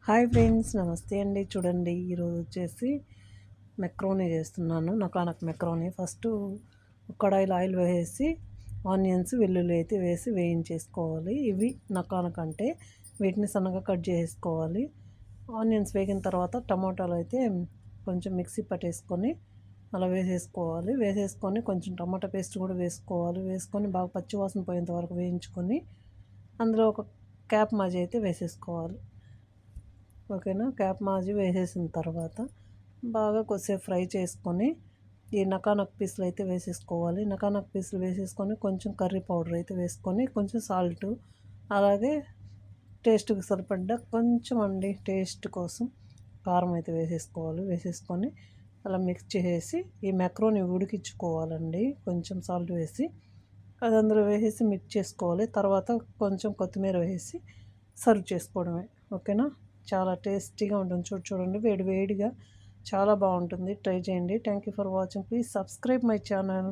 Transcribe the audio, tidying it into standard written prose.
Hi friends, నమస్తే అండి. చూడండి, ఈరోజు వచ్చేసి మెక్రోనీ చేస్తున్నాను. నకానక్ మెక్రోనీ. ఫస్ట్ కడాయిలో ఆయిల్ వేసి ఆనియన్స్, వెల్లుల్లి అయితే వేసి వేయించేసుకోవాలి. ఇవి నకానక్ అంటే వీటిని సన్నగా కట్ చేసుకోవాలి. ఆనియన్స్ వేగిన తర్వాత టమాటాలు అయితే కొంచెం మిక్సీ పట్టేసుకొని అలా వేసేసుకొని కొంచెం టమాటా పేస్ట్ కూడా వేసుకొని బాగా పచ్చివాసన పోయేంత వరకు వేయించుకొని అందులో ఒక క్యాప్ మాజీ అయితే వేసేసుకోవాలి. ఓకేనా. క్యాప్ మాజీ వేసేసిన తర్వాత బాగా కొద్దిసేపు ఫ్రై చేసుకొని ఈ నకానక్ పీసులు అయితే వేసేసుకోవాలి. నకానక్ పీసులు వేసేసుకొని కొంచెం కర్రీ పౌడర్ అయితే వేసుకొని కొంచెం సాల్ట్, అలాగే టేస్ట్కి సరిపడ్డ కొంచెం అండి టేస్ట్ కోసం కారం అయితే వేసేసుకొని అలా మిక్స్ చేసేసి ఈ మెక్రోని ఉడికించుకోవాలండి. కొంచెం సాల్ట్ వేసి అది అందులో వేసేసి మిక్స్ చేసుకోవాలి. తర్వాత కొంచెం కొత్తిమీర వేసి సర్వ్ చేసుకోవడమే. ఓకేనా. చాలా టేస్టీగా ఉంటుంది. చూడండి, వేడిగా చాలా బాగుంటుంది. ట్రై చేయండి. Thank you for watching. Please subscribe my channel.